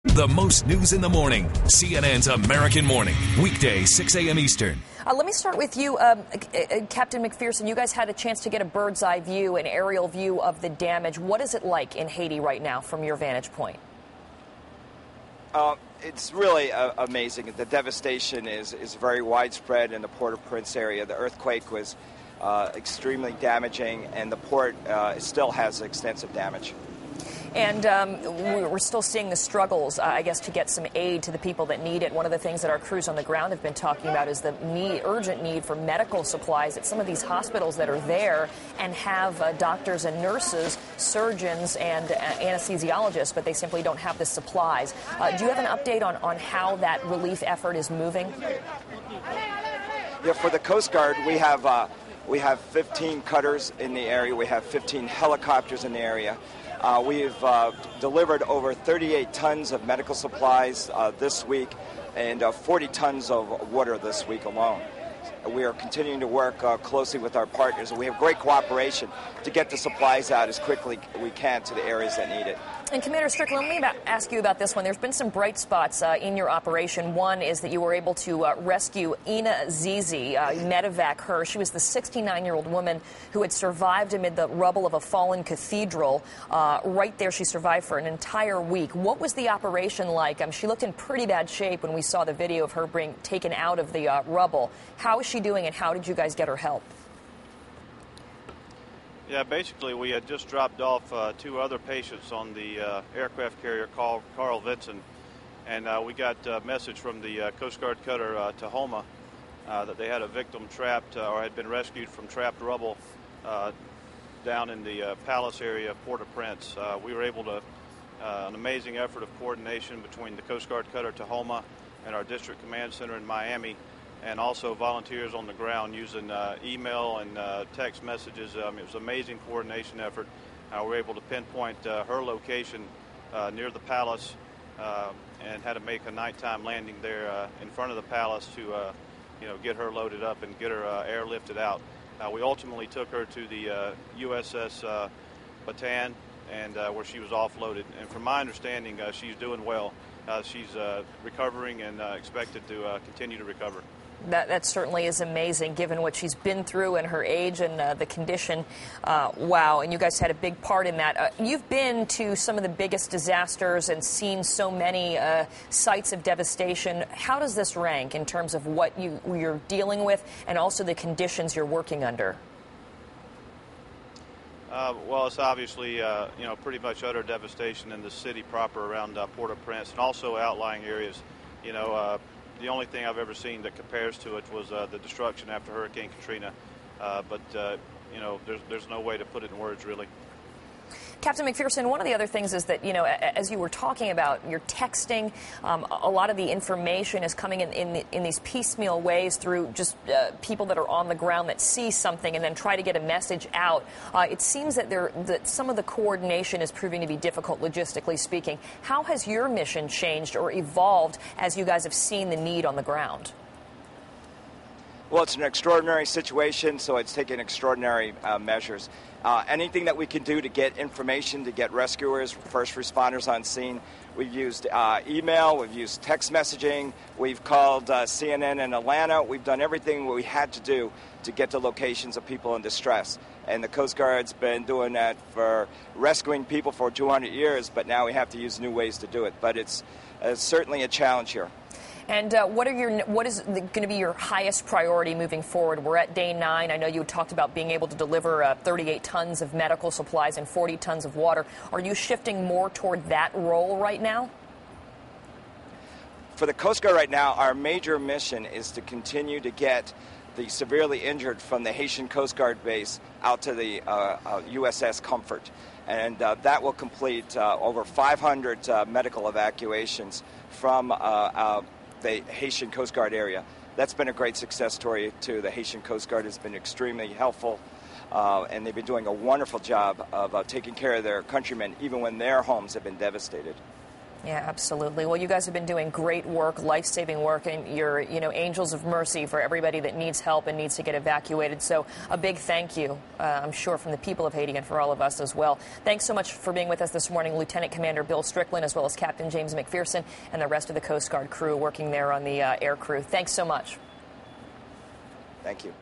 The most news in the morning. CNN's American Morning. Weekday, 6 a.m. Eastern. Let me start with you, Captain McPherson. You guys had a chance to get a bird's eye view, an aerial view of the damage. What is it like in Haiti right now from your vantage point? It's really amazing. The devastation is very widespread in the Port-au-Prince area. The earthquake was extremely damaging, and the port still has extensive damage. And we're still seeing the struggles, I guess, to get some aid to the people that need it. One of the things that our crews on the ground have been talking about is the urgent need for medical supplies at some of these hospitals that are there and have doctors and nurses, surgeons and anesthesiologists, but they simply don't have the supplies. Do you have an update on how that relief effort is moving? Yeah, for the Coast Guard, we have 15 cutters in the area. We have 15 helicopters in the area. We've delivered over 38 tons of medical supplies this week and 40 tons of water this week alone. We are continuing to work closely with our partners, and we have great cooperation to get the supplies out as quickly as we can to the areas that need it. And Commander Strickland, let me ask you about this one. There's been some bright spots in your operation. One is that you were able to rescue Ina Zizi, medevac her. She was the 69-year-old woman who had survived amid the rubble of a fallen cathedral. Right there, she survived for an entire week. What was the operation like? She looked in pretty bad shape when we saw the video of her being taken out of the rubble. How is she doing, and how did you guys get her help? Yeah, basically we had just dropped off two other patients on the aircraft carrier Carl Vinson, and we got a message from the Coast Guard cutter Tahoma that they had a victim trapped or had been rescued from trapped rubble down in the Palace area of Port-au-Prince. We were able to, an amazing effort of coordination between the Coast Guard cutter Tahoma and our District Command Center in Miami, and also volunteers on the ground using email and text messages. It was an amazing coordination effort. We were able to pinpoint her location near the palace and had to make a nighttime landing there in front of the palace to get her loaded up and get her airlifted out. We ultimately took her to the USS Bataan, and where she was offloaded. And from my understanding, she's doing well. She's recovering and expected to continue to recover. That certainly is amazing, given what she's been through and her age and the condition. Wow, and you guys had a big part in that. You've been to some of the biggest disasters and seen so many sites of devastation. How does this rank in terms of what you're dealing with and also the conditions you're working under? Well, it's obviously, pretty much utter devastation in the city proper around Port-au-Prince and also outlying areas. The only thing I've ever seen that compares to it was the destruction after Hurricane Katrina. But there's no way to put it in words, really. Captain McPherson, one of the other things is that, as you were talking about, you're texting. A lot of the information is coming in these piecemeal ways through just people that are on the ground that see something and then try to get a message out. It seems that some of the coordination is proving to be difficult, logistically speaking. How has your mission changed or evolved as you guys have seen the need on the ground? Well, it's an extraordinary situation, so it's taken extraordinary measures. Anything that we can do to get information, to get rescuers, first responders on scene. We've used email, we've used text messaging, we've called CNN in Atlanta. We've done everything we had to do to get to locations of people in distress. And the Coast Guard's been doing that for rescuing people for 200 years, but now we have to use new ways to do it. But it's certainly a challenge here. And what is going to be your highest priority moving forward? We're at day 9. I know you talked about being able to deliver 38 tons of medical supplies and 40 tons of water. Are you shifting more toward that role right now? For the Coast Guard right now, our major mission is to continue to get the severely injured from the Haitian Coast Guard base out to the USS Comfort. And that will complete over 500 medical evacuations from the Haitian Coast Guard area. That's been a great success story, too. The Haitian Coast Guard has been extremely helpful, and they've been doing a wonderful job of taking care of their countrymen, even when their homes have been devastated. Yeah, absolutely. Well, you guys have been doing great work, life-saving work, and you're, angels of mercy for everybody that needs help and needs to get evacuated. So a big thank you, I'm sure, from the people of Haiti and for all of us as well. Thanks so much for being with us this morning, Lieutenant Commander Bill Strickland, as well as Captain James McPherson and the rest of the Coast Guard crew working there on the air crew. Thanks so much. Thank you.